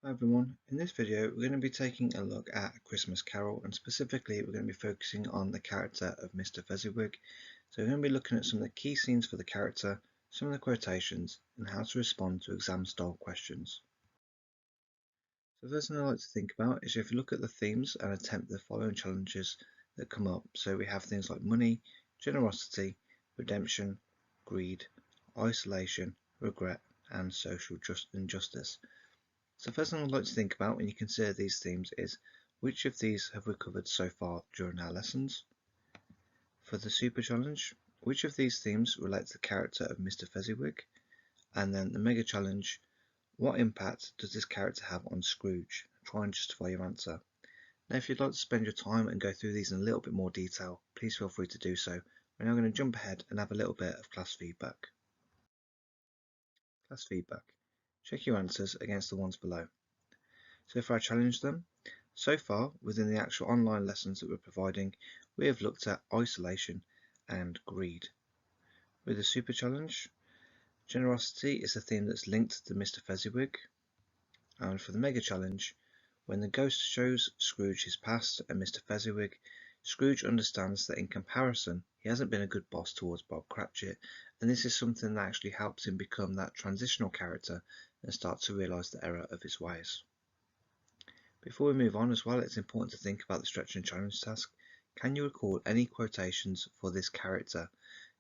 Hi everyone, in this video we're going to be taking a look at A Christmas Carol, and specifically we're going to be focusing on the character of Mr. Fezziwig. So we're going to be looking at some of the key scenes for the character, some of the quotations, and how to respond to exam style questions. So the first thing I like to think about is if you look at the themes and attempt the following challenges that come up. So we have things like money, generosity, redemption, greed, isolation, regret, and social injustice. So the first thing I'd like to think about when you consider these themes is which of these have we covered so far during our lessons? For the super challenge, which of these themes relate to the character of Mr. Fezziwig? And then the mega challenge, what impact does this character have on Scrooge? Try and justify your answer. Now if you'd like to spend your time and go through these in a little bit more detail, please feel free to do so. We're now going to jump ahead and have a little bit of class feedback. Class feedback. Check your answers against the ones below. So if I challenge them, so far within the actual online lessons that we're providing, we have looked at isolation and greed. With the super challenge, generosity is a theme that's linked to Mr. Fezziwig. And for the mega challenge, when the ghost shows Scrooge his past and Mr. Fezziwig, Scrooge understands that in comparison he hasn't been a good boss towards Bob Cratchit, and this is something that actually helps him become that transitional character and start to realise the error of his ways. Before we move on as well, it's important to think about the stretch and challenge task. Can you recall any quotations for this character?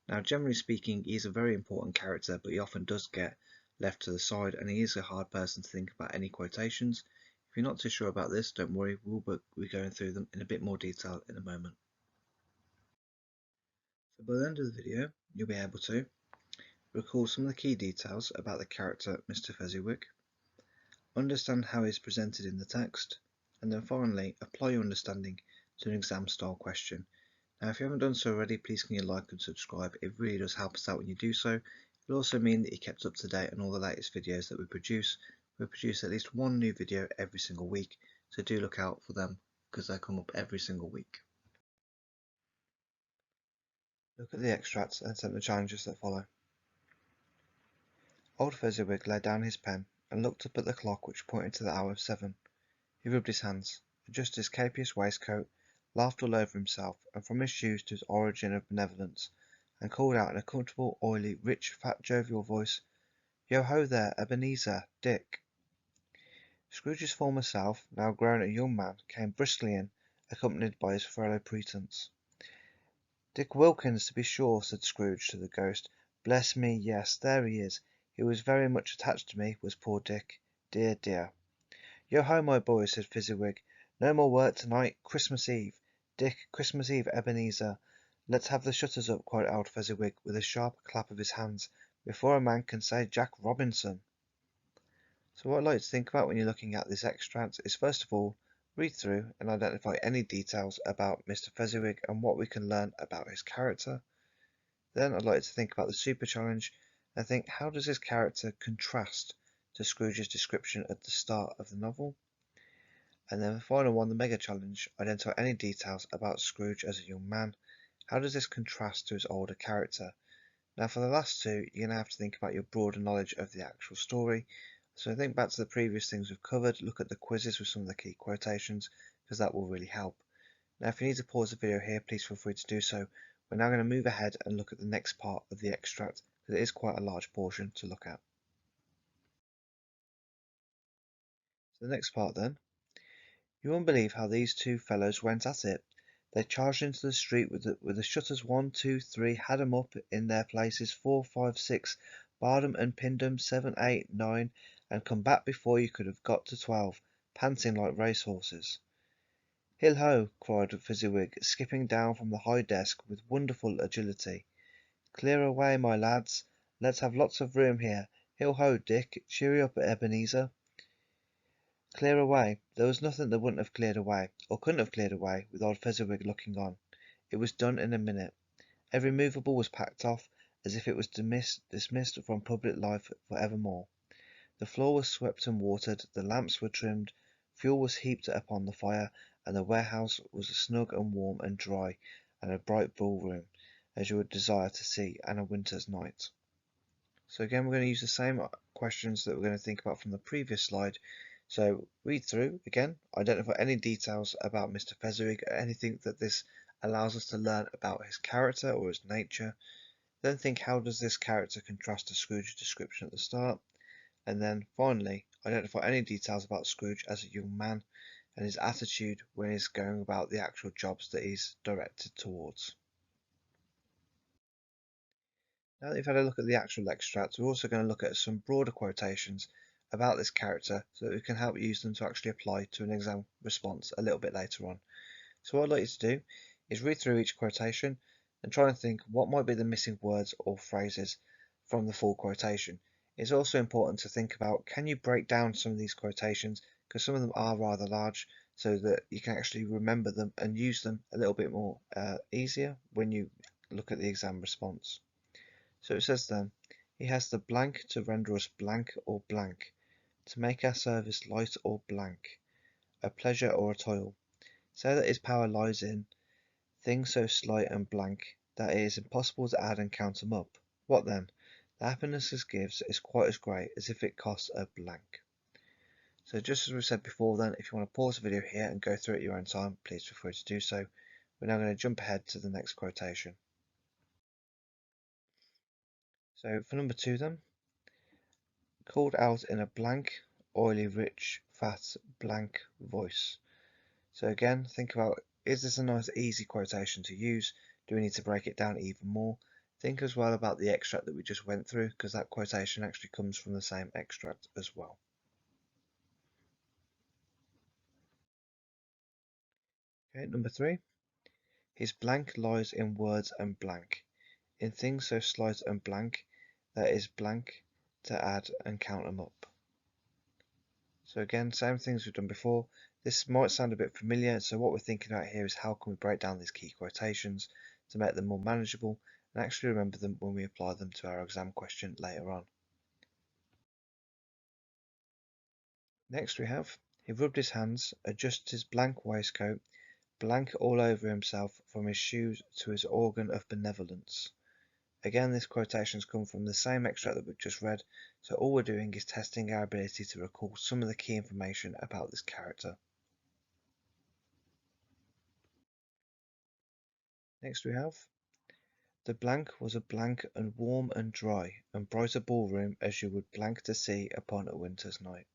Now, generally speaking, he is a very important character, but he often does get left to the side, and he is a hard person to think about any quotations. If you're not too sure about this, don't worry, we'll be going through them in a bit more detail in a moment. So by the end of the video, you'll be able to recall some of the key details about the character Mr. Fezziwig, understand how he is presented in the text, and then finally apply your understanding to an exam style question. Now if you haven't done so already, please can you like and subscribe. It really does help us out when you do so. It'll also mean that you're kept up to date on all the latest videos that we produce. We produce at least one new video every single week, so do look out for them because they come up every single week. Look at the extracts and attempt the challenges that follow. Old Fezziwig laid down his pen and looked up at the clock which pointed to the hour of 7. He rubbed his hands, adjusted his capacious waistcoat, laughed all over himself, and from his shoes to his origin of benevolence, and called out in a comfortable, oily, rich, fat, jovial voice, "Yo ho there, Ebenezer, Dick!" Scrooge's former self, now grown a young man, came briskly in, accompanied by his fellow pretence. "Dick Wilkins, to be sure," said Scrooge to the ghost. "Bless me, yes, there he is. He was very much attached to me, was poor Dick. Dear, dear!" "Yo ho, my boy," said Fezziwig. "No more work to-night. Christmas Eve, Dick, Christmas Eve, Ebenezer." "Let's have the shutters up," cried old Fezziwig, with a sharp clap of his hands, "before a man can say Jack Robinson." So what I'd like to think about when you're looking at this extract is, first of all, read through and identify any details about Mr. Fezziwig and what we can learn about his character. Then I'd like to think about the super challenge and think, how does his character contrast to Scrooge's description at the start of the novel? And then the final one, the mega challenge, identify any details about Scrooge as a young man. How does this contrast to his older character? Now for the last two, you're going to have to think about your broader knowledge of the actual story. So think back to the previous things we've covered, look at the quizzes with some of the key quotations, because that will really help. Now if you need to pause the video here, please feel free to do so. We're now going to move ahead and look at the next part of the extract, because it is quite a large portion to look at. So the next part then. You won't believe how these two fellows went at it. They charged into the street with the shutters 1, 2, 3, had 'em up in their places 4, 5, 6, barred 'em and pinned 'em 7, 8, 9, and come back before you could have got to 12, panting like racehorses. "Hill ho!" cried Fezziwig, skipping down from the high desk with wonderful agility. "Clear away, my lads. Let's have lots of room here. Hill ho, Dick. Cheery up, Ebenezer." Clear away! There was nothing that wouldn't have cleared away, or couldn't have cleared away, with old Fezziwig looking on. It was done in a minute. Every moveable was packed off, as if it was dismissed from public life for evermore. The floor was swept and watered, the lamps were trimmed, fuel was heaped upon the fire, and the warehouse was snug and warm and dry, and a bright ballroom, as you would desire to see on a winter's night. So again, we're going to use the same questions that we're going to think about from the previous slide So read through again, identify any details about Mr. Fezziwig, anything that this allows us to learn about his character or his nature. Then think, how does this character contrast to Scrooge's description at the start? And then finally, identify any details about Scrooge as a young man and his attitude when he's going about the actual jobs that he's directed towards. Now that you've had a look at the actual extracts, we're also going to look at some broader quotations about this character so that we can help use them to actually apply to an exam response a little bit later on. So what I'd like you to do is read through each quotation and try and think what might be the missing words or phrases from the full quotation. It's also important to think about, can you break down some of these quotations, because some of them are rather large, so that you can actually remember them and use them a little bit more easier when you look at the exam response. So it says then, he has the blank to render us blank or blank, to make our service light or blank, a pleasure or a toil, so that his power lies in things so slight and blank that it is impossible to add and count them up. What then? The happiness it gives is quite as great as if it costs a blank. So just as we said before then, if you want to pause the video here and go through it at your own time, please feel free to do so. We're now going to jump ahead to the next quotation. So for number 2 then, called out in a blank, oily, rich, fat, blank voice. So again, think about, is this a nice easy quotation to use? Do we need to break it down even more? Think as well about the extract that we just went through, because that quotation actually comes from the same extract as well. Okay, number 3. His blank lies in words and blank, in things so slight and blank that is blank to add and count them up. So again, same things we've done before. This might sound a bit familiar, so what we're thinking about here is how can we break down these key quotations to make them more manageable and actually remember them when we apply them to our exam question later on. Next we have, he rubbed his hands, adjusted his blank waistcoat, blank all over himself from his shoes to his organ of benevolence. Again, this quotation's come from the same extract that we've just read, so all we're doing is testing our ability to recall some of the key information about this character. Next we have, the blank was a blank and warm and dry and bright a ballroom as you would blank to see upon a winter's night.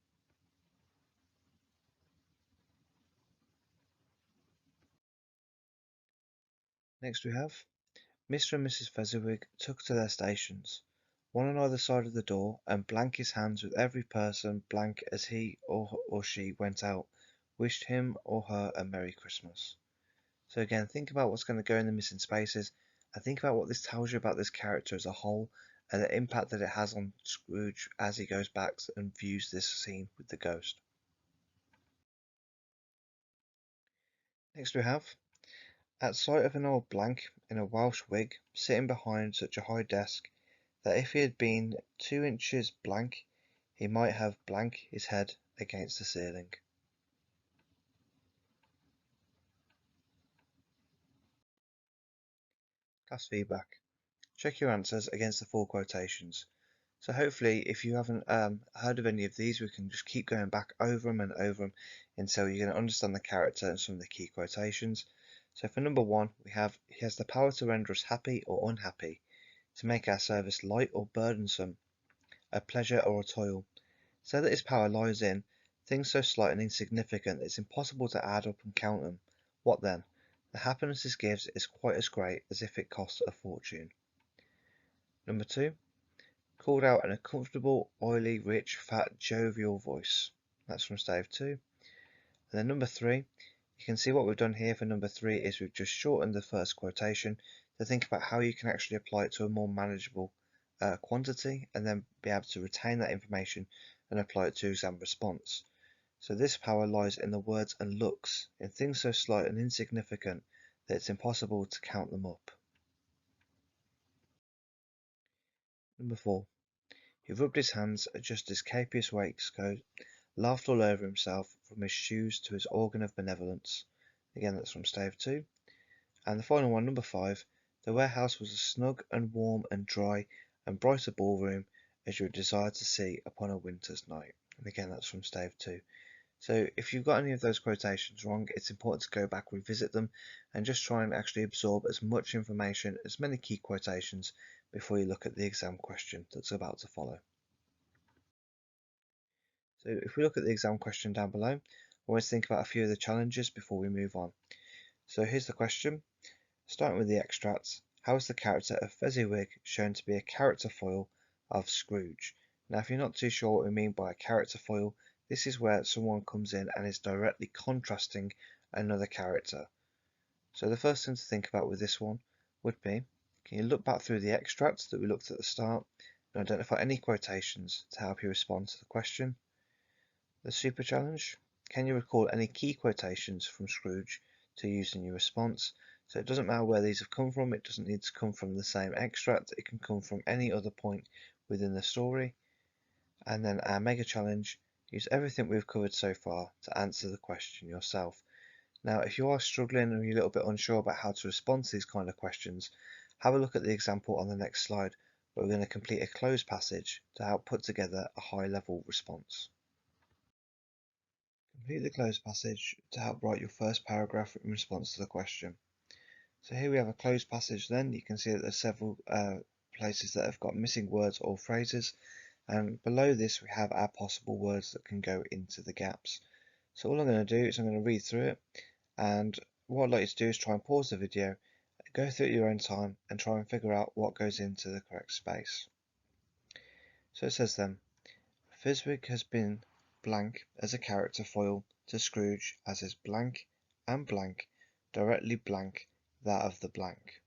Next we have, Mr. and Mrs. Fezziwig took to their stations, one on either side of the door, and blank his hands with every person blank as he or she went out, wished him or her a Merry Christmas. So again, think about what's going to go in the missing spaces, and think about what this tells you about this character as a whole, and the impact that it has on Scrooge as he goes back and views this scene with the ghost. Next we have, at sight of an old blank in a Welsh wig sitting behind such a high desk that if he had been 2 inches blank he might have blank his head against the ceiling. Class feedback. Check your answers against the full quotations. So hopefully, if you haven't heard of any of these, we can just keep going back over them and over them until you're going to understand the character and some of the key quotations. So for number 1, we have, he has the power to render us happy or unhappy, to make our service light or burdensome, a pleasure or a toil, so that his power lies in things so slight and insignificant that it's impossible to add up and count them. What then? The happiness this gives is quite as great as if it cost a fortune. Number 2, called out in a comfortable, oily, rich, fat, jovial voice. That's from stave 2. And then number 3, you can see what we've done here for number 3 is we've just shortened the first quotation to think about how you can actually apply it to a more manageable quantity and then be able to retain that information and apply it to exam response. So this power lies in the words and looks, in things so slight and insignificant that it's impossible to count them up. Number 4. He rubbed his hands, adjusted his capacious waistcoat, laughed all over himself, from his shoes to his organ of benevolence. Again, that's from stave 2. And the final one, number 5. The warehouse was a snug and warm and dry and bright a ballroom as you would desire to see upon a winter's night. And again, that's from stave 2. So if you've got any of those quotations wrong, it's important to go back, revisit them, and just try and actually absorb as much information, as many key quotations, before you look at the exam question that's about to follow. So if we look at the exam question down below, always think about a few of the challenges before we move on. So here's the question. Starting with the extracts, how is the character of Fezziwig shown to be a character foil of Scrooge? Now, if you're not too sure what we mean by a character foil, this is where someone comes in and is directly contrasting another character. So the first thing to think about with this one would be, can you look back through the extracts that we looked at the start and identify any quotations to help you respond to the question? The super challenge, can you recall any key quotations from Scrooge to use in your response? So it doesn't matter where these have come from, it doesn't need to come from the same extract, it can come from any other point within the story. And then our mega challenge, use everything we've covered so far to answer the question yourself. Now, if you are struggling and you're a little bit unsure about how to respond to these kind of questions, have a look at the example on the next slide, where we're going to complete a closed passage to help put together a high-level response. Complete the closed passage to help write your first paragraph in response to the question. So here we have a closed passage then. You can see that there's several places that have got missing words or phrases. And below this we have our possible words that can go into the gaps. So all I'm going to do is I'm going to read through it. And what I'd like you to do is try and pause the video, go through it at your own time and try and figure out what goes into the correct space. So it says then, Fezziwig has been blank as a character foil to Scrooge as is blank and blank directly blank that of the blank.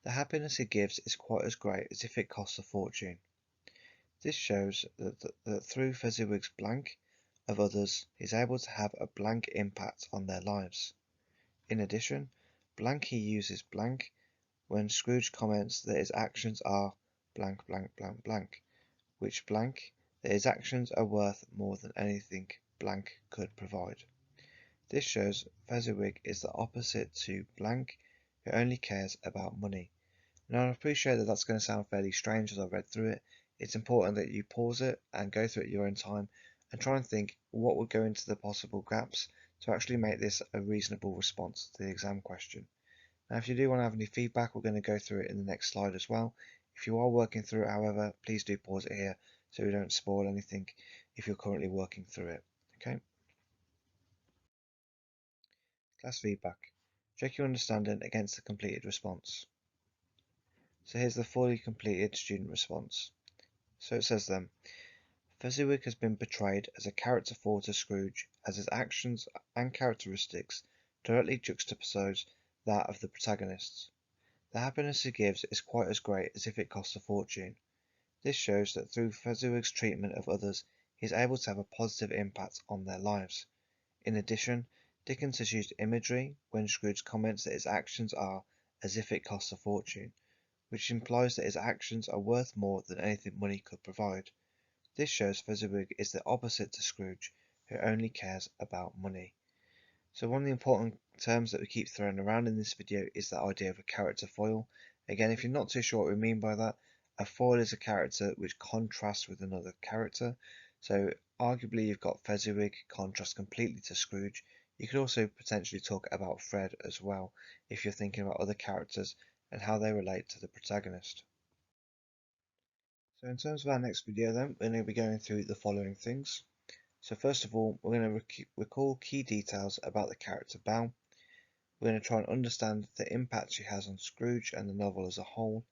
The happiness he gives is quite as great as if it costs a fortune. This shows that through Fezziwig's blank of others he is able to have a blank impact on their lives. In addition, blank he uses blank when Scrooge comments that his actions are blank blank blank blank, which blank that his actions are worth more than anything blank could provide. This shows Fezziwig is the opposite to blank, who only cares about money. Now I appreciate that that's going to sound fairly strange as I read through it. It's important that you pause it and go through it at your own time and try and think what would go into the possible gaps to actually make this a reasonable response to the exam question. Now if you do want to have any feedback, we're going to go through it in the next slide as well. If you are working through it, however, please do pause it here so we don't spoil anything if you're currently working through it. Okay. Class feedback. Check your understanding against the completed response. So here's the fully completed student response. So it says then, Fezziwig has been portrayed as a character foil to Scrooge as his actions and characteristics directly juxtapose that of the protagonists. The happiness he gives is quite as great as if it costs a fortune. This shows that through Fezziwig's treatment of others, he is able to have a positive impact on their lives. In addition, Dickens has used imagery when Scrooge comments that his actions are as if it costs a fortune, which implies that his actions are worth more than anything money could provide. This shows Fezziwig is the opposite to Scrooge, who only cares about money. So one of the important terms that we keep throwing around in this video is that idea of a character foil. Again, if you're not too sure what we mean by that, a foil is a character which contrasts with another character. So arguably you've got Fezziwig contrasts completely to Scrooge. You could also potentially talk about Fred as well, if you're thinking about other characters and how they relate to the protagonist. So in terms of our next video then, we're going to be going through the following things. So first of all, we're going to recall key details about the character Belle. We're going to try and understand the impact she has on Scrooge and the novel as a whole.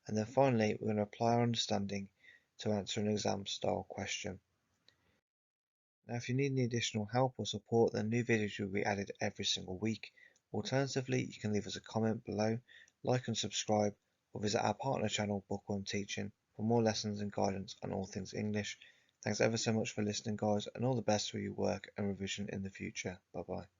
And then finally, we're going to apply our understanding to answer an exam style question. Now if you need any additional help or support, then new videos will be added every single week. Alternatively, you can leave us a comment below, like and subscribe, or visit our partner channel Bookworm Teaching for more lessons and guidance on all things English. Thanks ever so much for listening guys, and all the best for your work and revision in the future. Bye bye.